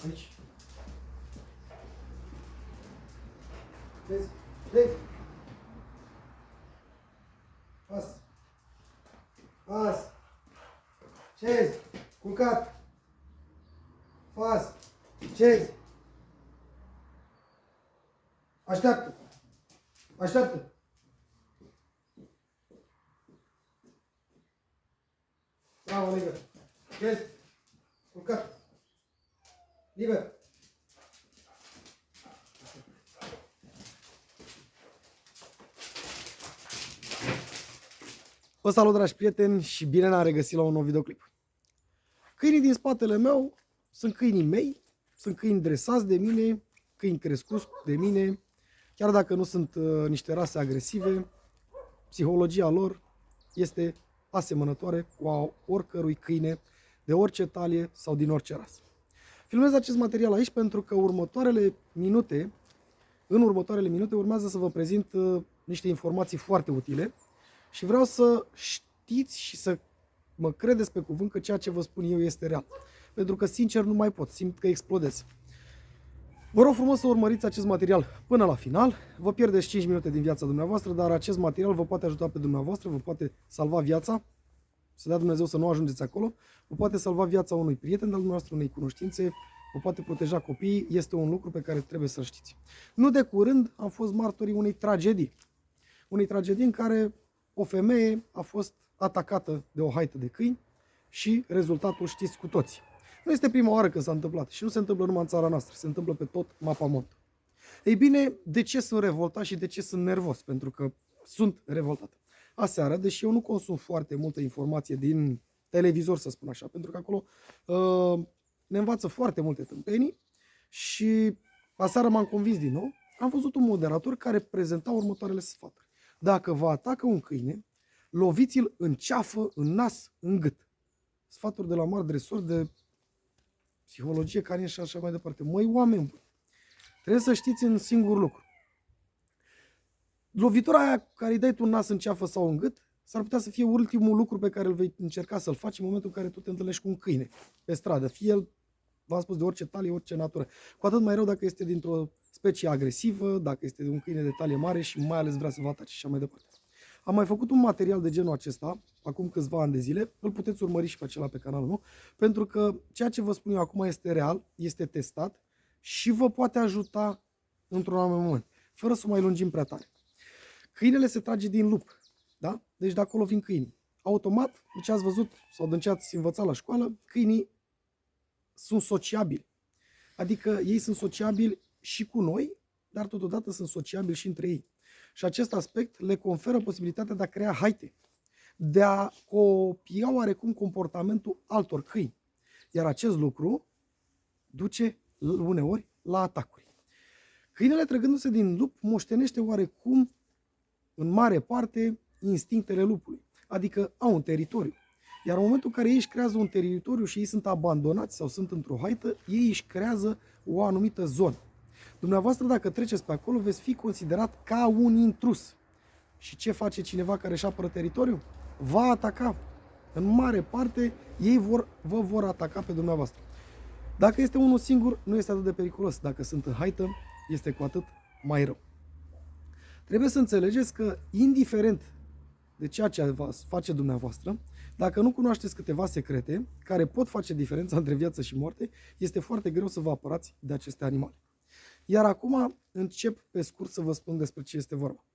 Aici. Vezi? Vezi? Pas. Pas. Cezi. Culcat. Pas. Cezi. Așteaptă. Așteaptă. Bravo, liber. Cezi. Culcat. Liber. Vă salut, dragi prieteni, și bine ne-am regăsit la un nou videoclip. Câinii din spatele meu sunt câinii mei, sunt câini dresați de mine, câini crescuți de mine, chiar dacă nu sunt niște rase agresive, psihologia lor este asemănătoare cu a oricărui câine, de orice talie sau din orice rasă. Filmez acest material aici pentru că în următoarele minute urmează să vă prezint niște informații foarte utile și vreau să știți și să mă credeți pe cuvânt că ceea ce vă spun eu este real. Pentru că, sincer, nu mai pot, simt că explodez. Vă rog frumos să urmăriți acest material până la final. Vă pierdeți 5 minute din viața dumneavoastră, dar acest material vă poate ajuta pe dumneavoastră, vă poate salva viața, să dea Dumnezeu să nu ajungeți acolo, vă poate salva viața unui prieten de-al dumneavoastră, unei cunoștințe, vă poate proteja copiii, este un lucru pe care trebuie să-l știți. Nu de curând am fost martorii unei tragedii în care o femeie a fost atacată de o haită de câini și rezultatul știți cu toții. Nu este prima oară când s-a întâmplat și nu se întâmplă numai în țara noastră, se întâmplă pe tot mapamond. Ei bine, de ce sunt revoltat și de ce sunt nervos? Pentru că sunt revoltat. Aseară, deși eu nu consum foarte multă informație din televizor, să spun așa, pentru că acolo ne învață foarte multe tâmpenii și aseară m-am convins din nou, am văzut un moderator care prezenta următoarele sfaturi. Dacă vă atacă un câine, loviți-l în ceafă, în nas, în gât. Sfaturi de la mari dresori de psihologie canine și așa mai departe. Măi, oameni buni, trebuie să știți un singur lucru. Lovitura aia care îi dai tu în nas, în ceafă sau în gât, s-ar putea să fie ultimul lucru pe care îl vei încerca să-l faci în momentul în care tu te întâlnești cu un câine pe stradă. Fie el, v-am spus, de orice talie, orice natură. Cu atât mai rău dacă este dintr-o specie agresivă, dacă este de un câine de talie mare și mai ales vrea să vă atace și așa mai departe. Am mai făcut un material de genul acesta, acum câțiva ani de zile, îl puteți urmări și pe acela pe canalul meu, pentru că ceea ce vă spun eu acum este real, este testat și vă poate ajuta într-un anumit moment, fără să mai lungim prea tare. Câinele se trage din lup, da? Deci de acolo vin câinii. Automat, de ce ați văzut sau de ce ați învățat la școală, câinii sunt sociabili. Adică ei sunt sociabili și cu noi, dar totodată sunt sociabili și între ei. Și acest aspect le conferă posibilitatea de a crea haite, de a copia oarecum comportamentul altor câini. Iar acest lucru duce uneori la atacuri. Câinele, trăgându-se din lup, moștenește oarecum, în mare parte, instinctele lupului. Adică au un teritoriu. Iar în momentul în care ei își creează un teritoriu și ei sunt abandonați sau sunt într-o haită, ei își creează o anumită zonă. Dumneavoastră, dacă treceți pe acolo, veți fi considerat ca un intrus. Și ce face cineva care își apără teritoriul? Va ataca. În mare parte, ei vă vor ataca pe dumneavoastră. Dacă este unul singur, nu este atât de periculos. Dacă sunt în haită, este cu atât mai rău. Trebuie să înțelegeți că, indiferent de ceea ce va face dumneavoastră, dacă nu cunoașteți câteva secrete care pot face diferența între viață și moarte, este foarte greu să vă apărați de aceste animale. Iar acum încep pe scurt să vă spun despre ce este vorba.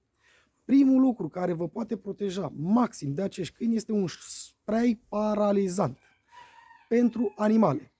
Primul lucru care vă poate proteja maxim de acești câini este un spray paralizant pentru animale,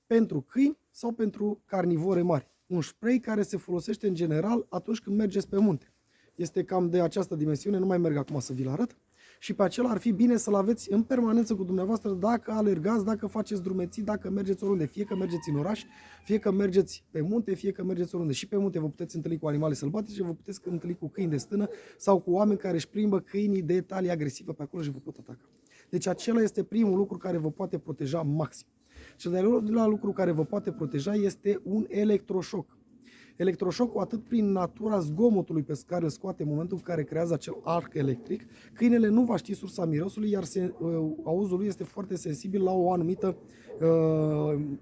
pentru câini sau pentru carnivore mari. Un spray care se folosește în general atunci când mergeți pe munte. Este cam de această dimensiune, nu mai merg acum să vi-l arăt. Și pe acela ar fi bine să-l aveți în permanență cu dumneavoastră dacă alergați, dacă faceți drumeții, dacă mergeți oriunde. Fie că mergeți în oraș, fie că mergeți pe munte, fie că mergeți oriunde. Și pe munte vă puteți întâlni cu animale sălbatice, vă puteți întâlni cu câini de stână sau cu oameni care își plimbă câinii de talie agresivă pe acolo și vă pot ataca. Deci acela este primul lucru care vă poate proteja maxim. Cel de-al doilea lucru care vă poate proteja este un electroșoc. Electroșocul, atât prin natura zgomotului pe care îl scoate în momentul în care creează acel arc electric, câinele nu va ști sursa mirosului, iar auzul lui este foarte sensibil la o anumită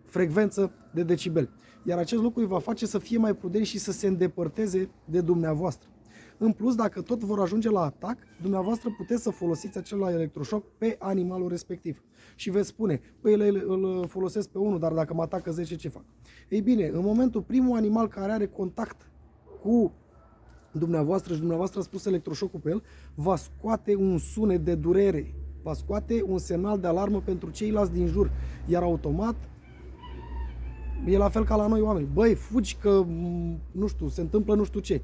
frecvență de decibeli. Iar acest lucru îi va face să fie mai prudent și să se îndepărteze de dumneavoastră. În plus, dacă tot vor ajunge la atac, dumneavoastră puteți să folosiți acel electroșoc pe animalul respectiv. Și veți spune, păi îl folosesc pe unul, dar dacă mă atacă 10, ce fac? Ei bine, în momentul primul animal care are contact cu dumneavoastră și dumneavoastră ați pus electroșocul pe el, va scoate un sunet de durere, va scoate un semnal de alarmă pentru ceilalți din jur, iar automat e la fel ca la noi oameni. Băi, fugi că, nu știu, se întâmplă nu știu ce.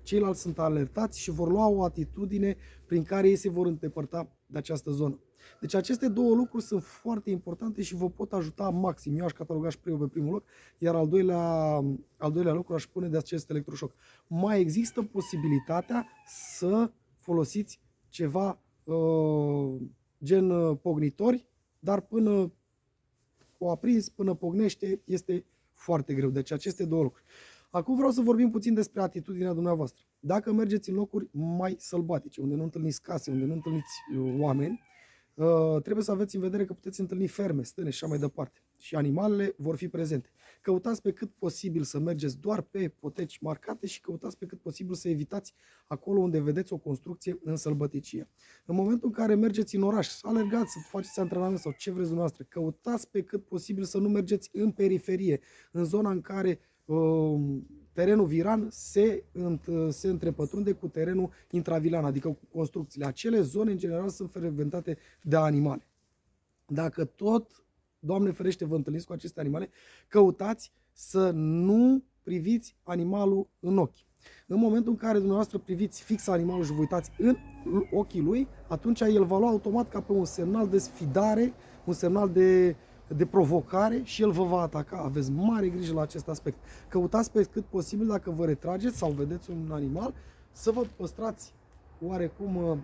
Ceilalți sunt alertați și vor lua o atitudine prin care ei se vor îndepărta de această zonă. Deci aceste două lucruri sunt foarte importante și vă pot ajuta maxim. Eu aș cataloga și pe primul loc, iar al doilea lucru aș pune de acest electroșoc. Mai există posibilitatea să folosiți ceva gen pognitori, dar până o aprins, până pognește, este foarte greu. Deci aceste două lucruri. Acum vreau să vorbim puțin despre atitudinea dumneavoastră. Dacă mergeți în locuri mai sălbatice, unde nu întâlniți case, unde nu întâlniți oameni, trebuie să aveți în vedere că puteți întâlni ferme, stâne și așa mai departe. Și animalele vor fi prezente. Căutați pe cât posibil să mergeți doar pe poteci marcate și căutați pe cât posibil să evitați acolo unde vedeți o construcție în sălbăticie. În momentul în care mergeți în oraș, să alergați, să faceți antrenament sau ce vreți dumneavoastră, căutați pe cât posibil să nu mergeți în periferie, în zona în care terenul viran se întrepătrunde cu terenul intravilan, adică cu construcțiile. Acele zone, în general, sunt frecventate de animale. Dacă tot, Doamne ferește, vă întâlniți cu aceste animale, căutați să nu priviți animalul în ochi. În momentul în care dumneavoastră priviți fix animalul și vă uitați în ochii lui, atunci el va lua automat ca pe un semnal de sfidare, un semnal de provocare și el vă va ataca. Aveți mare grijă la acest aspect. Căutați pe cât posibil, dacă vă retrageți sau vedeți un animal, să vă păstrați oarecum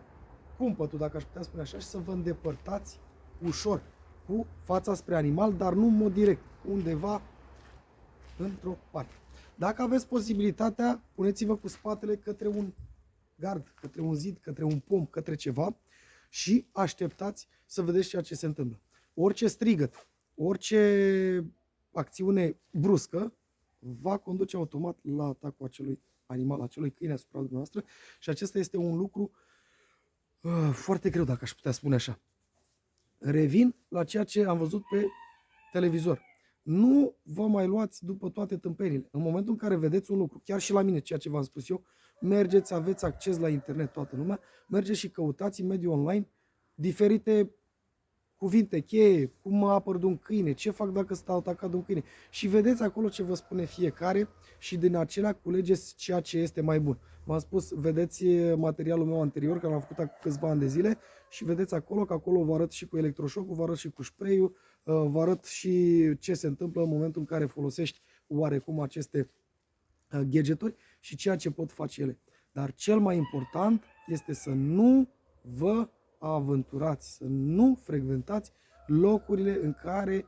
cumpătul, dacă aș putea spune așa, și să vă îndepărtați ușor cu fața spre animal, dar nu în mod direct, undeva într-o parte. Dacă aveți posibilitatea, puneți-vă cu spatele către un gard, către un zid, către un pom, către ceva și așteptați să vedeți ceea ce se întâmplă. Orice strigăt, orice acțiune bruscă va conduce automat la atacul acelui animal, acelui câine asupra dumneavoastră și acesta este un lucru foarte greu, dacă aș putea spune așa. Revin la ceea ce am văzut pe televizor. Nu vă mai luați după toate tâmpenile. În momentul în care vedeți un lucru, chiar și la mine, ceea ce v-am spus eu, mergeți, aveți acces la internet, toată lumea, mergeți și căutați în mediul online diferite cuvinte cheie, cum mă apăr de un câine, ce fac dacă stau atacat de un câine. Și vedeți acolo ce vă spune fiecare și din acelea culegeți ceea ce este mai bun. V-am spus, vedeți materialul meu anterior, care l-am făcut câțiva ani de zile și vedeți acolo, că acolo vă arăt și cu electroșocul, vă arăt și cu spray-ul, vă arăt și ce se întâmplă în momentul în care folosești oarecum aceste gadgeturi și ceea ce pot face ele. Dar cel mai important este să nu vă aventurați, să nu frecventați locurile în care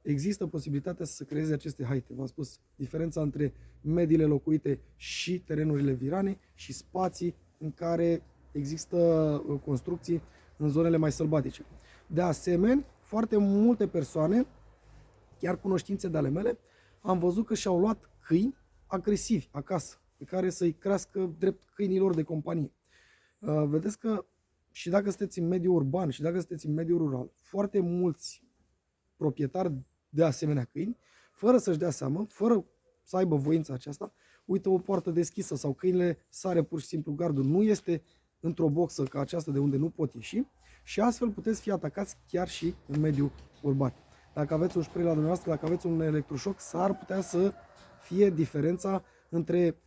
există posibilitatea să se creeze aceste haite. V-am spus, diferența între mediile locuite și terenurile virane și spații în care există construcții în zonele mai sălbatice. De asemenea, foarte multe persoane, chiar cunoștințe de ale mele, am văzut că și-au luat câini agresivi acasă, pe care să-i crească drept câinilor de companie. Vedeți că și dacă sunteți în mediul urban și dacă sunteți în mediul rural, foarte mulți proprietari de asemenea câini, fără să-și dea seama, fără să aibă voința aceasta, uită o poartă deschisă sau câinile sare pur și simplu gardul, nu este într-o boxă ca aceasta de unde nu pot ieși și astfel puteți fi atacați chiar și în mediul urban. Dacă aveți un spray la dumneavoastră, dacă aveți un electroșoc, s-ar putea să fie diferența între,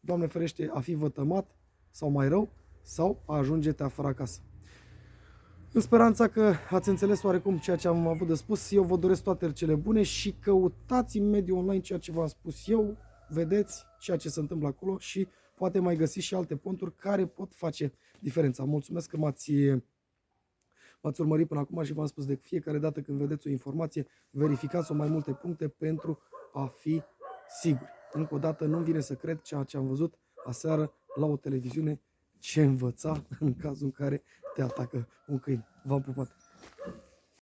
Doamne ferește, a fi vătămat sau mai rău, sau a ajunge-te afară acasă. În speranța că ați înțeles oarecum ceea ce am avut de spus, eu vă doresc toate cele bune și căutați în mediul online ceea ce v-am spus eu, vedeți ceea ce se întâmplă acolo și poate mai găsiți și alte ponturi care pot face diferența. Mulțumesc că m-ați urmărit până acum și v-am spus de fiecare dată când vedeți o informație, verificați-o mai multe puncte pentru a fi siguri. încă o dată, nu-mi vine să cred ceea ce am văzut aseară la o televiziune, ce învăța în cazul în care te atacă un câine. V-am pupat!